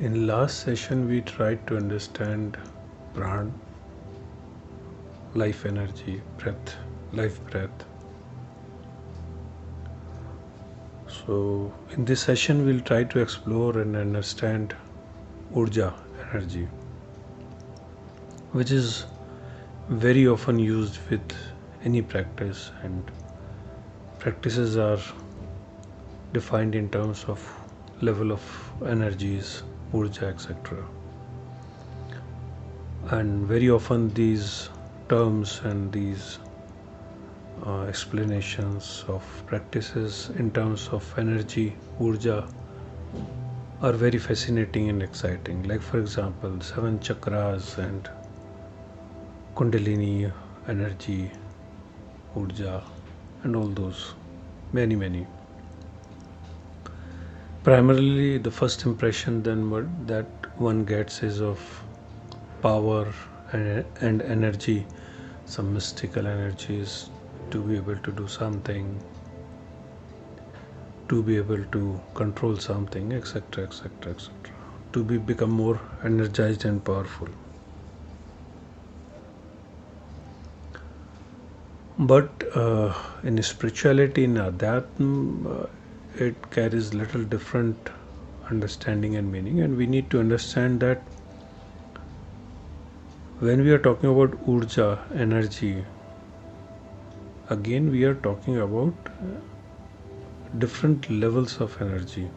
In last session, we tried to understand Pran, life energy, breath, life breath. So, in this session, we'll try to explore and understand Urja, energy, which is very often used with any practice, and practices are defined in terms of level of energies, Urja, etc. And very often these terms and these explanations of practices in terms of energy, Urja, are very fascinating and exciting. Like, for example, 7 chakras and Kundalini energy, Urja, and all those. Many. Primarily, the first impression then that one gets is of power and energy, some mystical energies to be able to do something, to be able to control something, etc., to become more energized and powerful. But in spirituality, in Adhyatm, it carries little different understanding and meaning, and we need to understand that when we are talking about Urja, energy, again we are talking about different levels of energy.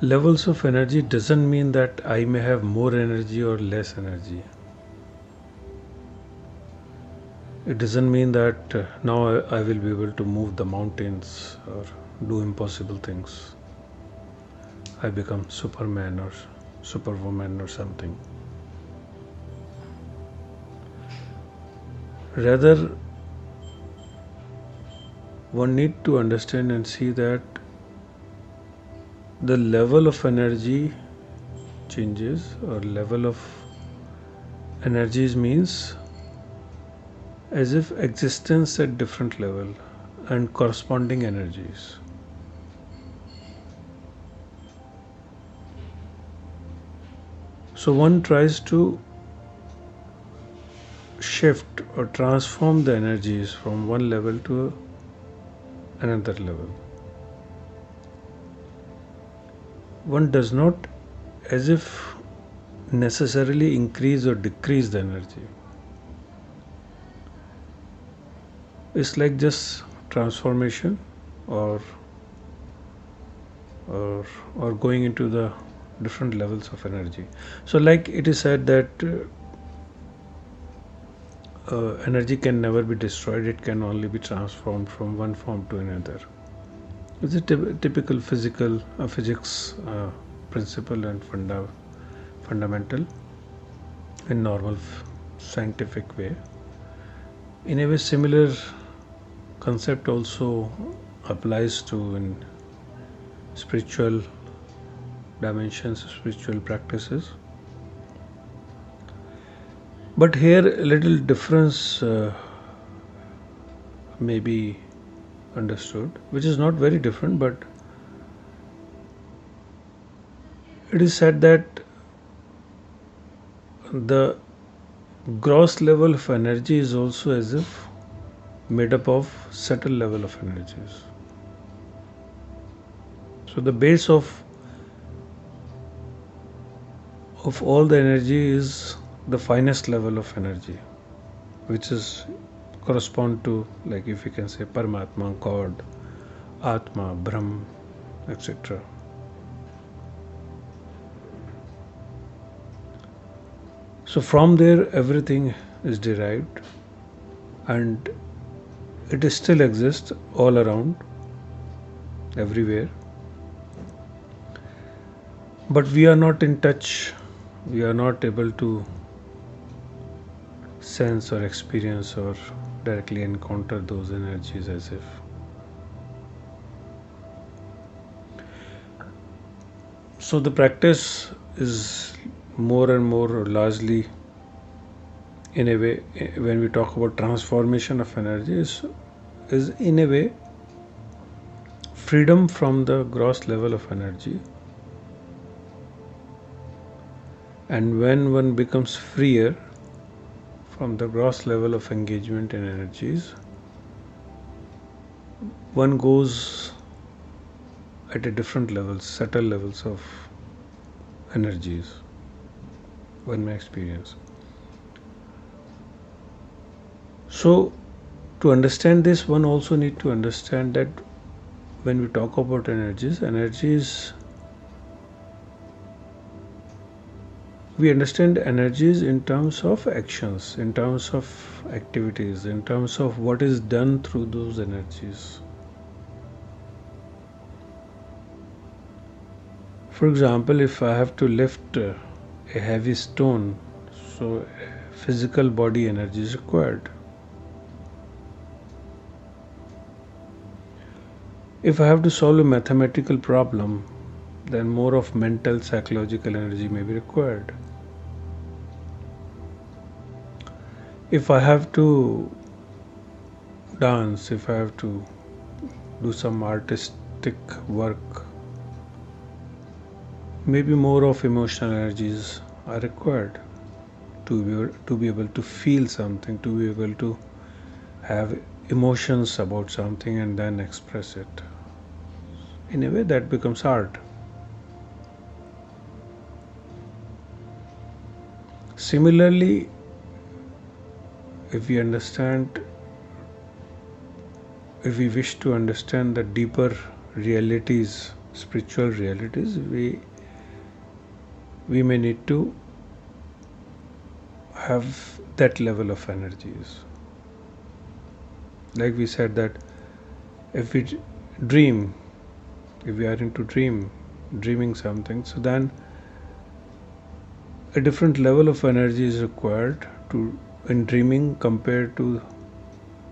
Levels of energy doesn't mean that I may have more energy or less energy. It doesn't mean that now I will be able to move the mountains or do impossible things. I become Superman or Superwoman or something. Rather, one need to understand and see that the level of energy changes, or level of energies means as if existence at different level and corresponding energies. So one tries to shift or transform the energies from one level to another level. One does not as if necessarily increase or decrease the energy. It's like just transformation or going into the different levels of energy. So like it is said that energy can never be destroyed, it can only be transformed from one form to another. It's a typical physics principle and fundamental in normal scientific way. In a way, similar concept also applies to in spiritual dimensions, spiritual practices. But here a little difference may be understood, which is not very different, but it is said that the gross level of energy is also as if made up of subtle level of energies. So the base of all the energy is the finest level of energy, which is correspond to, like if you can say, Paramatma, God, Atma, Brahm, etc. So from there everything is derived, and it still exists all around, everywhere. But we are not in touch, we are not able to sense or experience or directly encounter those energies as if. So the practice is more and more largely, in a way, when we talk about transformation of energy, is in a way freedom from the gross level of energy. And when one becomes freer from the gross level of engagement in energies, one goes at a different levels, subtle levels of energies one may experience. So, to understand this, one also need to understand that when we talk about energies, we understand energies in terms of actions, in terms of activities, in terms of what is done through those energies. For example, if I have to lift a heavy stone, so physical body energy is required. If I have to solve a mathematical problem, then more of mental, psychological energy may be required. If I have to dance, if I have to do some artistic work, maybe more of emotional energies are required to be able to feel something, to be able to have emotions about something and then express it. In a way, that becomes art. Similarly, if we wish to understand the deeper realities, spiritual realities, we may need to have that level of energies. Like we said that if we dream, if we are into dreaming something, so then a different level of energy is required in dreaming compared to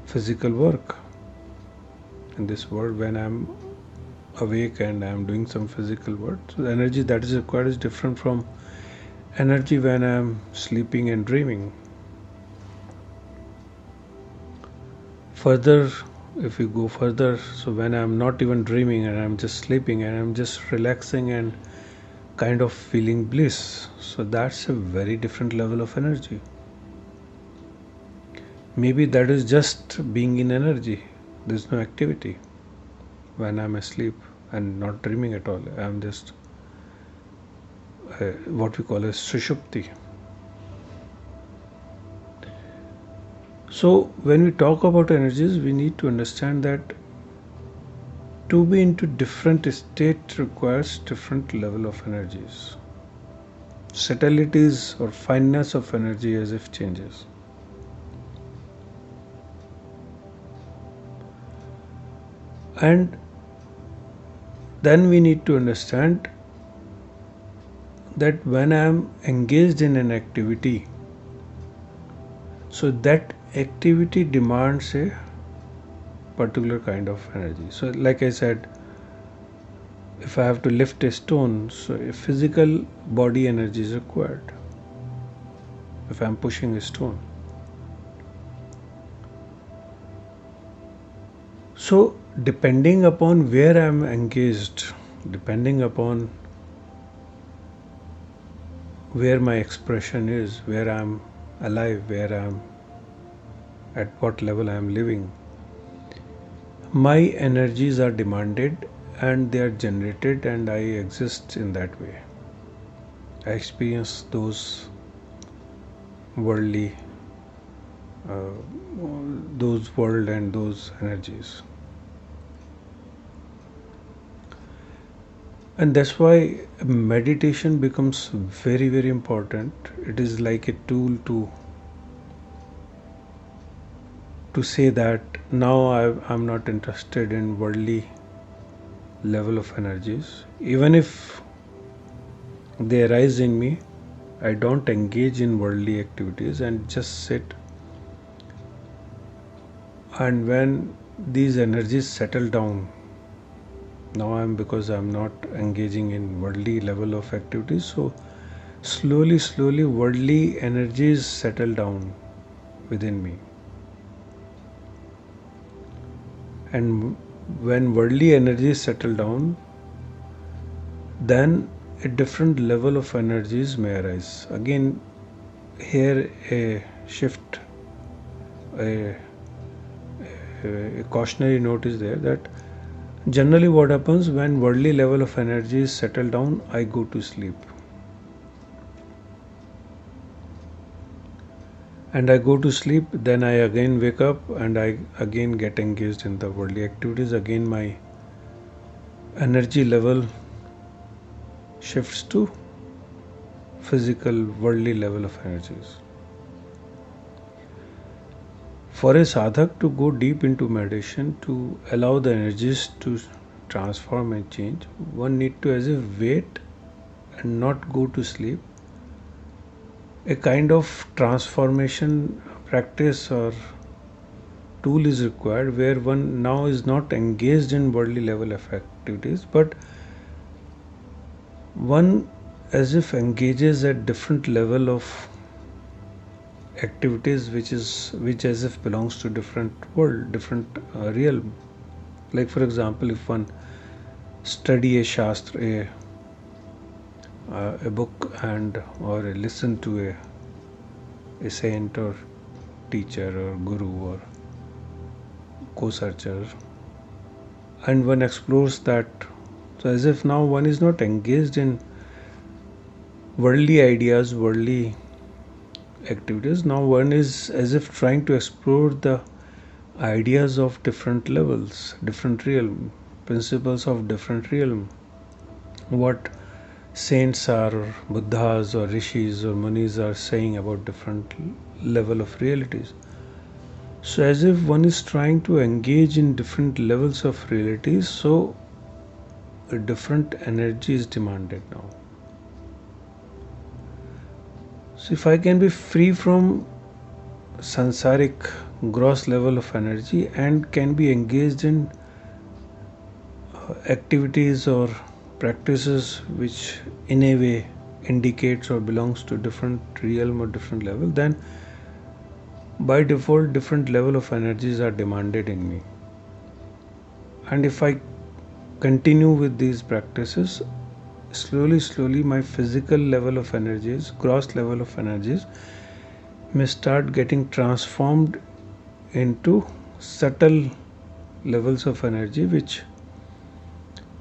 physical work. In this world, when I'm awake and I'm doing some physical work, so the energy that is required is different from energy when I'm sleeping and dreaming. Further, if we go further, so when I'm not even dreaming and I'm just sleeping and I'm just relaxing and kind of feeling bliss, so that's a very different level of energy. Maybe that is just being in energy. There's no activity when I'm asleep and not dreaming at all. I'm just what we call as sushupti. So when we talk about energies, we need to understand that to be into different state requires different level of energies. Subtleties or fineness of energy as if changes. And then we need to understand that when I am engaged in an activity, so that activity demands a particular kind of energy. So like I said, if I have to lift a stone, so a physical body energy is required if I am pushing a stone. So depending upon where I am engaged, depending upon where my expression is, where I am alive, where I am, at what level I am living, my energies are demanded and they are generated, and I exist in that way. I experience those worldly, those world and those energies. And that's why meditation becomes very, very important. It is like a tool to say that now I'm not interested in worldly level of energies. Even if they arise in me, I don't engage in worldly activities and just sit. And when these energies settle down, now because I'm not engaging in worldly level of activities, so slowly worldly energies settle down within me. And when worldly energies settle down, then a different level of energies may arise. Again, here a shift, a, a cautionary note is there that generally what happens when worldly level of energies settle down, I go to sleep. And I go to sleep, then I again wake up and I again get engaged in the worldly activities. Again my energy level shifts to physical worldly level of energies. For a sadhak to go deep into meditation, to allow the energies to transform and change, one need to as if wait and not go to sleep. A kind of transformation practice or tool is required where one now is not engaged in worldly level of activities, but one as if engages at different level of activities which as if belongs to different world, different realm. Like for example, if one study a Shaastr, a book, and or listen to a saint or teacher or guru or co-searcher, and one explores that, so as if now one is not engaged in worldly ideas, worldly activities. Now one is as if trying to explore the ideas of different levels, different realm, principles of different realm, what saints or buddhas or rishis or munis are saying about different level of realities. So as if one is trying to engage in different levels of realities, so a different energy is demanded now. So if I can be free from sansaric gross level of energy and can be engaged in activities or practices which in a way indicates or belongs to different realm or different level, then by default different level of energies are demanded in me. And if I continue with these practices, slowly my physical level of energies, gross level of energies may start getting transformed into subtle levels of energy which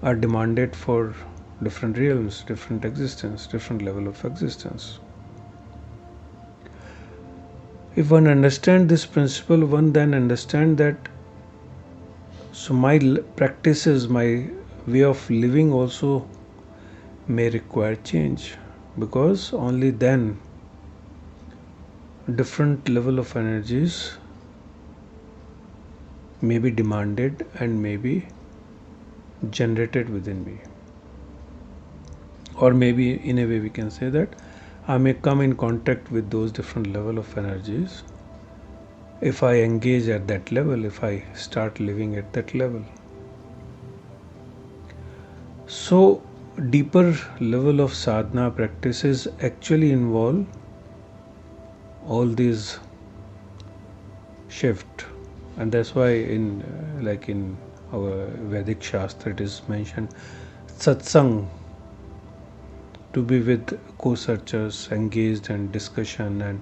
are demanded for different realms, different existence, different level of existence. If one understands this principle, one then understands that so my practices, my way of living also may require change, because only then different level of energies may be demanded and may be generated within me. Or maybe in a way we can say that I may come in contact with those different level of energies if I engage at that level, if I start living at that level. So deeper level of sadhana practices actually involve all these shift, and that's why in like in our Vedic Shastra it is mentioned satsang, to be with co-searchers, engaged in discussion and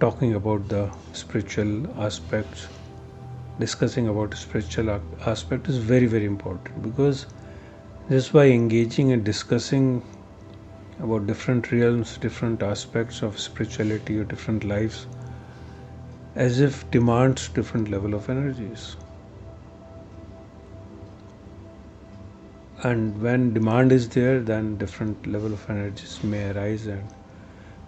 talking about the spiritual aspects. Discussing about spiritual aspect is very, very important, because just by engaging and discussing about different realms, different aspects of spirituality or different lives, as if demands different level of energies. And when demand is there, then different level of energies may arise and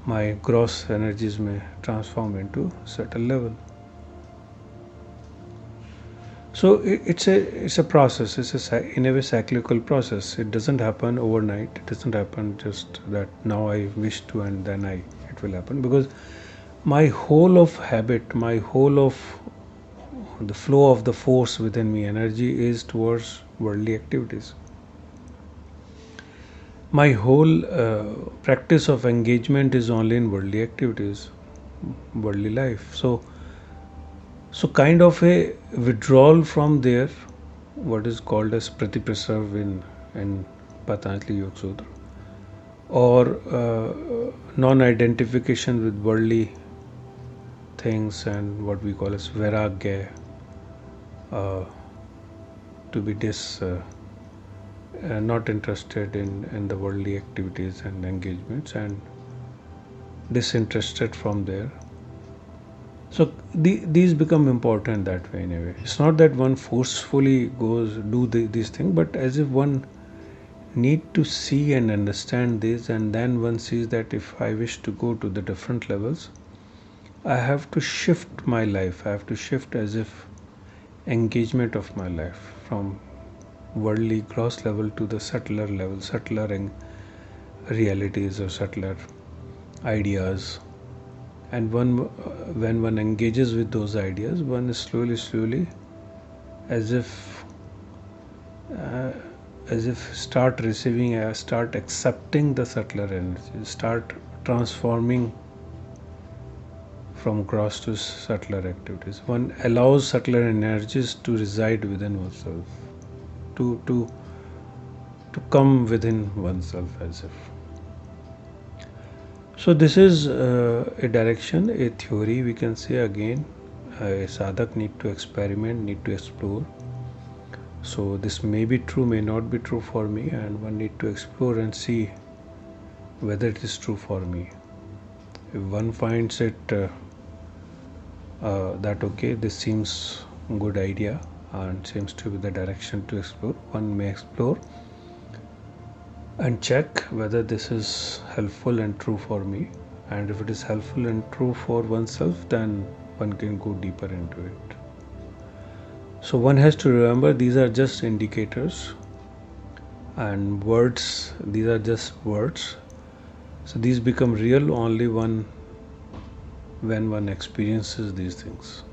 my gross energies may transform into certain level. So it's a process. It's in a way cyclical process. It doesn't happen overnight. It doesn't happen just that now I wish to and then it will happen, because my whole of habit, my whole of the flow of the force within me, energy, is towards worldly activities. My whole practice of engagement is only in worldly activities, worldly life. So kind of a withdrawal from there what is called as Pratiprasav in Patanjali Yoga Sutra, or non-identification with worldly things, and what we call as Vairagya, to be not interested in the worldly activities and engagements, and disinterested from there. So these become important that way in a way. It's not that one forcefully goes do these things, but as if one need to see and understand this, and then one sees that if I wish to go to the different levels, I have to shift my life. I have to shift as if engagement of my life from worldly gross level to the subtler level, subtler realities or subtler ideas. And when one engages with those ideas, one is slowly, as if start receiving, start accepting the subtler energy, start transforming from gross to subtler activities. One allows subtler energies to reside within oneself, to come within oneself as if. So this is a direction, a theory, we can say. Again, a sadhak need to experiment, need to explore. So this may be true, may not be true for me, and one need to explore and see whether it is true for me. If one finds it that okay, this seems a good idea and seems to be the direction to explore, one may explore and check whether this is helpful and true for me. And if it is helpful and true for oneself, then one can go deeper into it. So one has to remember, these are just indicators, and words, these are just words. So these become real only when one experiences these things.